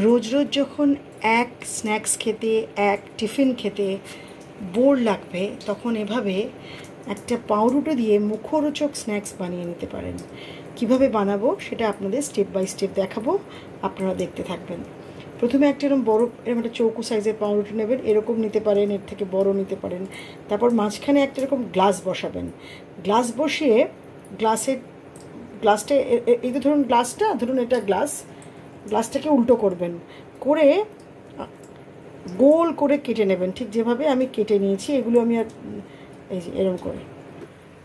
রোজ রোজ যখন এক স্ন্যাক্স খেতে এক টিফিন খেতে বোর লাগবে তখন এভাবে একটা পাউরুটি দিয়ে মুখরোচক স্ন্যাক্স বানিয়ে নিতে পারেন। কিভাবে বানাবো সেটা আপনাদের স্টেপ বাই স্টেপ দেখাবো, আপনারা দেখতে থাকবেন। প্রথমে একটা এরকম বড় এরকম একটা চৌকো সাইজের পাউরুটি নেবেন, এরকম নিতে পারেন, এর থেকে বড় নিতে পারেন। তারপর মাঝখানে একটা এরকম গ্লাস বসাবেন। গ্লাস বসিয়ে গ্লাসটা এই তো ধরুন গ্লাসটা, ধরুন এটা গ্লাসটাকে উল্টো করবেন, করে গোল করে কেটে নেবেন, ঠিক যেভাবে আমি কেটে নিয়েছি। এগুলো আমি আর এই যে এরকম করে,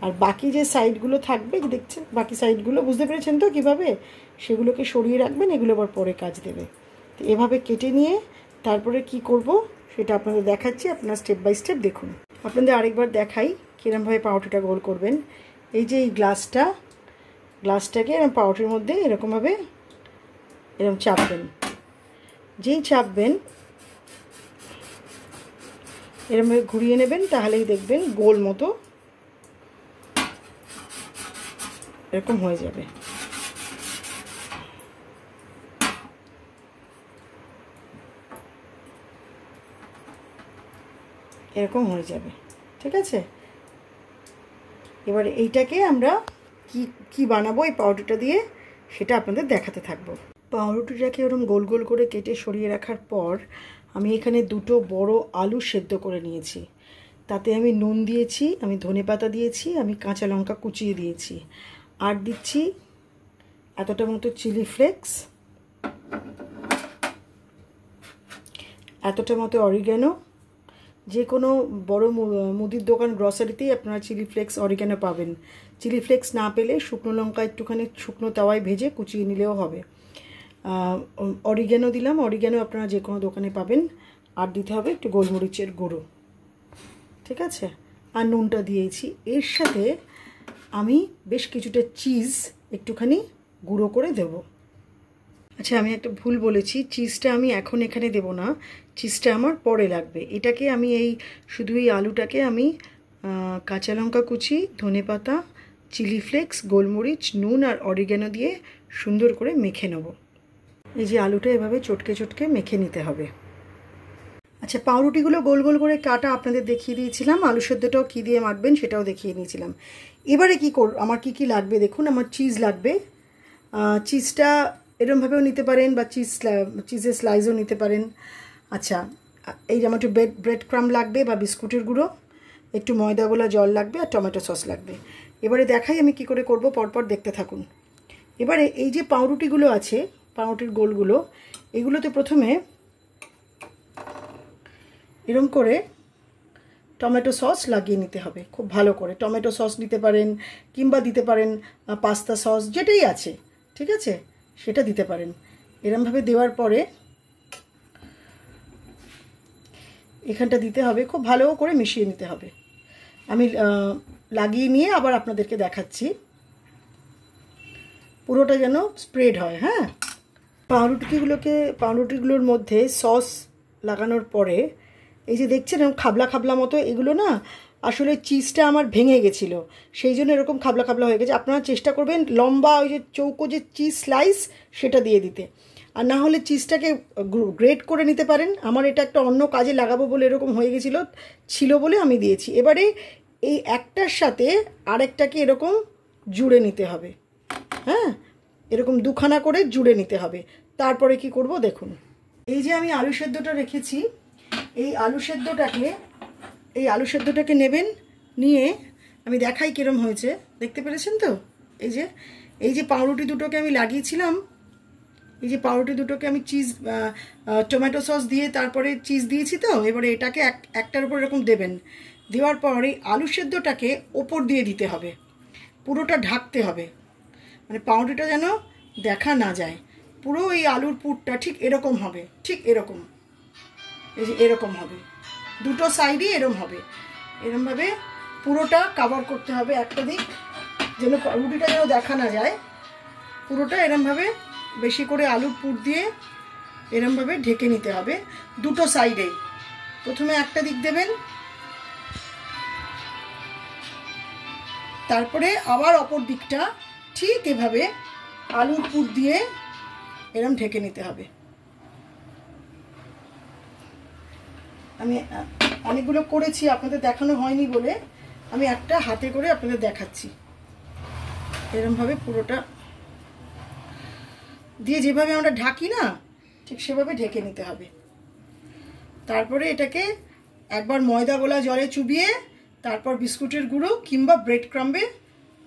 আর বাকি যে সাইডগুলো থাকবে যে দেখছেন বাকি সাইডগুলো, বুঝতে পেরেছেন তো কীভাবে, সেগুলোকে সরিয়ে রাখবেন, এগুলো আবার পরে কাজ দেবে। তো এভাবে কেটে নিয়ে তারপরে কি করব সেটা আপনাদের দেখাচ্ছি, আপনারা স্টেপ বাই স্টেপ দেখুন। আপনাদের আরেকবার দেখাই কীরকমভাবে পাউরুটিটা গোল করবেন। এই যে এই গ্লাসটাকে এরকম পাউরুটির মধ্যে এরকমভাবে এরকম চাপবেন। যেই চাপবেন এরকমভাবে ঘুরিয়ে নেবেন, তাহলেই দেখবেন গোল মতো এরকম হয়ে যাবে। এরকম হয়ে যাবে, ঠিক আছে। এবারে এইটাকে আমরা কি বানাবো এই পাউরুটিটা দিয়ে সেটা আপনাদের দেখাতে থাকবো। পাউরুটিটাকে এরকম গোল গোল করে কেটে সরিয়ে রাখার পর আমি এখানে দুটো বড় আলু সেদ্ধ করে নিয়েছি। তাতে আমি নুন দিয়েছি, আমি ধনেপাতা দিয়েছি, আমি কাঁচা লঙ্কা কুচিয়ে দিয়েছি, আর দিচ্ছি এতটা মতো চিলি ফ্লেক্স, এতটা মতো অরিগ্যানো। যে কোনো বড় মুদির দোকান গ্রসারিতেই আপনারা চিলি ফ্লেক্স অরিগ্যানো পাবেন। চিলি ফ্লেক্স না পেলে শুকনো লঙ্কা একটুখানি শুকনো তাওয়ায় ভেজে কুচিয়ে নিলেও হবে। অরিগ্যানো দিলাম, অরিগ্যানো আপনারা যে কোনো দোকানে পাবেন। আর দিতে হবে একটু গোলমরিচের গুঁড়ো, ঠিক আছে, আর নুনটা দিয়েছি। এর সাথে আমি বেশ কিছুটা চিজ একটুখানি গুঁড়ো করে দেব। আচ্ছা, আমি একটা ভুল বলেছি, চিজটা আমি এখন এখানে দেব না, চিজটা আমার পরে লাগবে। এটাকে আমি শুধু এই আলুটাকে আমি কাঁচা লঙ্কা কুচি, ধনেপাতা, চিলি ফ্লেক্স, গোলমরিচ, নুন আর অরিগ্যানো দিয়ে সুন্দর করে মেখে নেব। এই যে আলুটা এভাবে চটকে চটকে মেখে নিতে হবে। আচ্ছা, পাউরুটিগুলো গোল গোল করে কাটা আপনাদের দেখিয়ে দিয়েছিলাম, আলু সেদ্ধটাও কী দিয়ে মাখবেন সেটাও দেখিয়ে নিয়েছিলাম। এবারে আমার কি লাগবে দেখুন। আমার চিজ লাগবে। চিজটা এরমভাবেও নিতে পারেন বা চিজের স্লাইসও নিতে পারেন। আচ্ছা, এই যে আমার একটু ব্রেড ক্রাম্ব লাগবে বা বিস্কুটের গুঁড়ো, একটু ময়দা গোলা জল লাগবে, আর টমেটো সস লাগবে। এবারে দেখাই আমি কি করে করব, পরপর দেখতে থাকুন। এবারে এই যে পাউরুটিগুলো আছে, পাউরুটির গোলগুলো, এগুলোতে প্রথমে এরম করে টমেটো সস লাগিয়ে নিতে হবে খুব ভালো করে। টমেটো সস দিতে পারেন, কিংবা দিতে পারেন পাস্তা সস, যেটাই আছে, ঠিক আছে, সেটা দিতে পারেন। এরমভাবে দেওয়ার পরে এখানটা দিতে হবে, খুব ভালো করে মিশিয়ে নিতে হবে। আমি লাগিয়ে নিয়ে আবার আপনাদেরকে দেখাচ্ছি, পুরোটা যেন স্প্রেড হয়। হ্যাঁ, পাউরুটিগুলোর মধ্যে সস লাগানোর পরে এই যে দেখছেন এরকম খাবলা খাবলা মতো, এগুলো না আসলে চিজটা আমার ভেঙে গেছিলো, সেই জন্য এরকম খাবলা খাবলা হয়ে গেছে। আপনারা চেষ্টা করবেন লম্বা ওই যে চৌকো যে চিজ স্লাইস সেটা দিয়ে দিতে, আর না হলে চিজটাকে গ্রেট করে নিতে পারেন। আমার এটা একটা অন্য কাজে লাগাবো বলে এরকম হয়ে ছিল বলে আমি দিয়েছি। এবারে এই একটার সাথে আরেকটাকে এরকম জুড়ে নিতে হবে। হ্যাঁ, এরকম দুখানা করে জুড়ে নিতে হবে। তারপরে কি করব দেখুন। এই যে আমি আলু সেদ্ধটা রেখেছি, এই আলু সেদ্ধটাকে নেবেন, নিয়ে আমি দেখাই কিরম হয়েছে, দেখতে পেরেছেন তো। এই যে পাউরুটি দুটোকে আমি লাগিয়েছিলাম, এই যে পাউরুটি দুটোকে আমি টমেটো সস দিয়ে তারপরে চিজ দিয়েছি তো। এবারে এটাকে একটার উপর এরকম দেবেন, দেওয়ার পর এই আলু সেদ্ধটাকে ওপর দিয়ে দিতে হবে, পুরোটা ঢাকতে হবে, মানে পাউরুটিটা যেন দেখা না যায়। পুরো এই আলুর পুরটা ঠিক এরকম হবে, ঠিক এরকম, এই যে এরকম হবে, দুটো সাইডই এরম হবে। এরমভাবে পুরোটা কভার করতে হবে, একটা দিক যেন রুটিটা যেন দেখা না যায়। পুরোটা এরমভাবে বেশি করে আলুর পুর দিয়ে এরমভাবে ঢেকে নিতে হবে দুটো সাইডেই। প্রথমে একটা দিক দেবেন, তারপরে আবার অপর দিকটা ঠিক এভাবে আলুর পুর দিয়ে এরম ঢেকে নিতে হবে। আমি অনেকগুলো করেছি, আপনাদের দেখানো হয়নি বলে আমি একটা হাতে করে আপনাদের দেখাচ্ছি। এরকমভাবে পুরোটা দিয়ে যেভাবে আমরা ঢাকি না, ঠিক সেভাবে ঢেকে নিতে হবে। তারপরে এটাকে একবার ময়দা গোলা জলে চুবিয়ে তারপর বিস্কুটের গুঁড়ো কিংবা ব্রেড ক্রাম্বে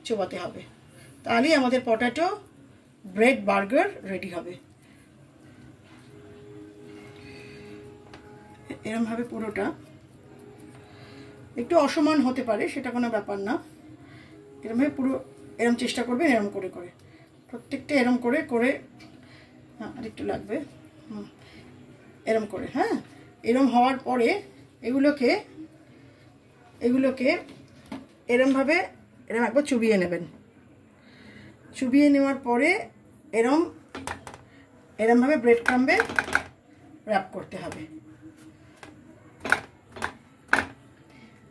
চোবাতে হবে। তাহলেই আমাদের পটাটো ব্রেড বার্গার রেডি হবে। এরমভাবে পুরোটা একটু অসমান হতে পারে, সেটা কোনো ব্যাপার না। এরমভাবে পুরো এরম চেষ্টা করবেন, এরম করে করে প্রত্যেকটা এরম করে করে, আর একটু লাগবে, এরম করে। হ্যাঁ, এরম হওয়ার পরে এগুলোকে এরমভাবে এরম একবার চুবিয়ে নেবেন। চুবিয়ে নেওয়ার পরে এরমভাবে ব্রেড ক্রাম্বে র্যাপ করতে হবে।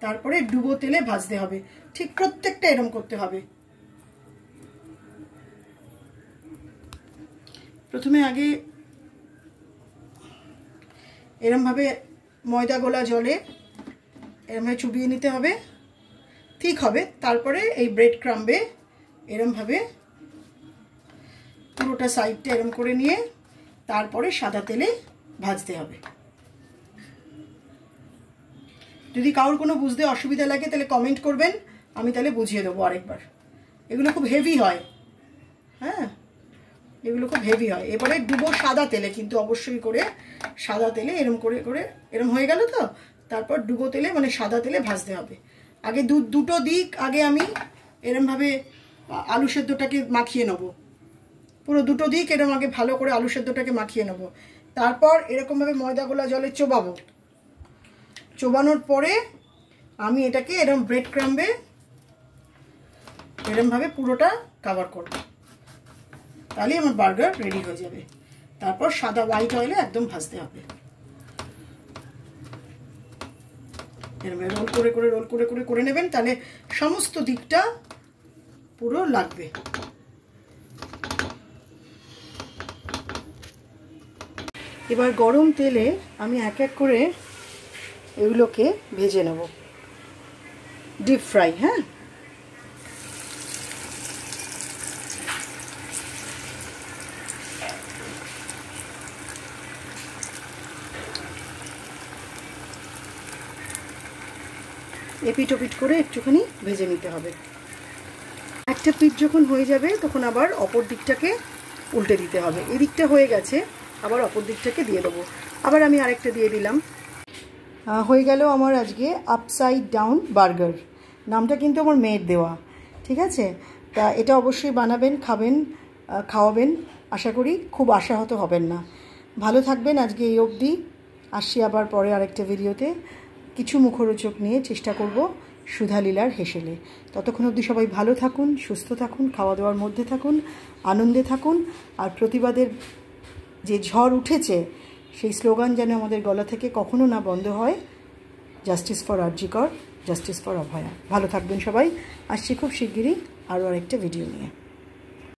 তারপরে ডুবো তেলে ভাজতে হবে। ঠিক প্রত্যেকটা এরম করতে হবে। প্রথমে আগে এরমভাবে ময়দা গোলা জলে এরমভাবে চুবিয়ে নিতে হবে, ঠিক হবে। তারপরে এই ব্রেড ক্রাম্বে এরমভাবে পুরোটা সাইডটা এরম করে নিয়ে তারপরে সাদা তেলে ভাজতে হবে। যদি কারোর কোনো বুঝতে অসুবিধা লাগে তাহলে কমেন্ট করবেন, আমি তাহলে বুঝিয়ে দেবো আরেকবার। এগুলো খুব হেভি হয়। হ্যাঁ, এগুলো খুব হেভি হয়। এবারে ডুবো সাদা তেলে, কিন্তু অবশ্যই করে সাদা তেলে এরম করে করে এরম হয়ে গেল তো, তারপর ডুবো তেলে মানে সাদা তেলে ভাজতে হবে। আগে দুটো দিক আগে আমি এরমভাবে আলু সেদ্ধটাকে মাখিয়ে নেবো। পুরো দুটো দিক এরম আগে ভালো করে আলু সেদ্ধটাকে মাখিয়ে নেবো। তারপর এরকমভাবে ময়দা গোলা জলে চোবাবো। চোবানোর পরে আমি এটাকে এরম ব্রেড ক্রাম্বে এরমভাবে পুরোটা কভার করব। তাহলে আমার বার্গার রেডি হয়ে যাবে। তারপর সাদা হোয়াইট অয়েলে একদম ভাজতে হবে। এরমভাবে রোল করে করে রোল করে করে করে নেবেন, তাহলে সমস্ত দিকটা পুরো লাগবে। এবার গরম তেলে আমি এক এক করে এগুলোকে ভেজে নেব, ডিপ ফ্রাই। হ্যাঁ, এপিট ওপিট করে একটুখানি ভেজে নিতে হবে। একটা পিঠ যখন হয়ে যাবে তখন আবার অপর দিকটাকে উল্টে দিতে হবে। এদিকটা হয়ে গেছে, আবার অপর দিকটাকে দিয়ে দেবো। আবার আমি আরেকটা দিয়ে দিলাম। হয়ে গেল আমার আজকে আপসাইড ডাউন বার্গার। নামটা কিন্তু আমার মেয়ের দেওয়া, ঠিক আছে? তা এটা অবশ্যই বানাবেন, খাবেন, খাওয়াবেন। আশা করি খুব আশাহত হবেন না। ভালো থাকবেন আজকে এই অবধি। আসছি আবার পরে আরেকটা ভিডিওতে কিছু মুখরোচক নিয়ে চেষ্টা করব সুধালীলার হেসেলে। ততক্ষণ অবধি সবাই ভালো থাকুন, সুস্থ থাকুন, খাওয়া দাওয়ার মধ্যে থাকুন, আনন্দে থাকুন। আর প্রতিবাদের যে ঝড় উঠেছে সেই স্লোগান যেন আমাদের গলা থেকে কখনো না বন্ধ হয়। জাস্টিস ফর আরজি কর, জাস্টিস ফর অভয়া। ভালো থাকবেন সবাই। আসছি খুব শিগগিরই আরও আরেকটা ভিডিও নিয়ে।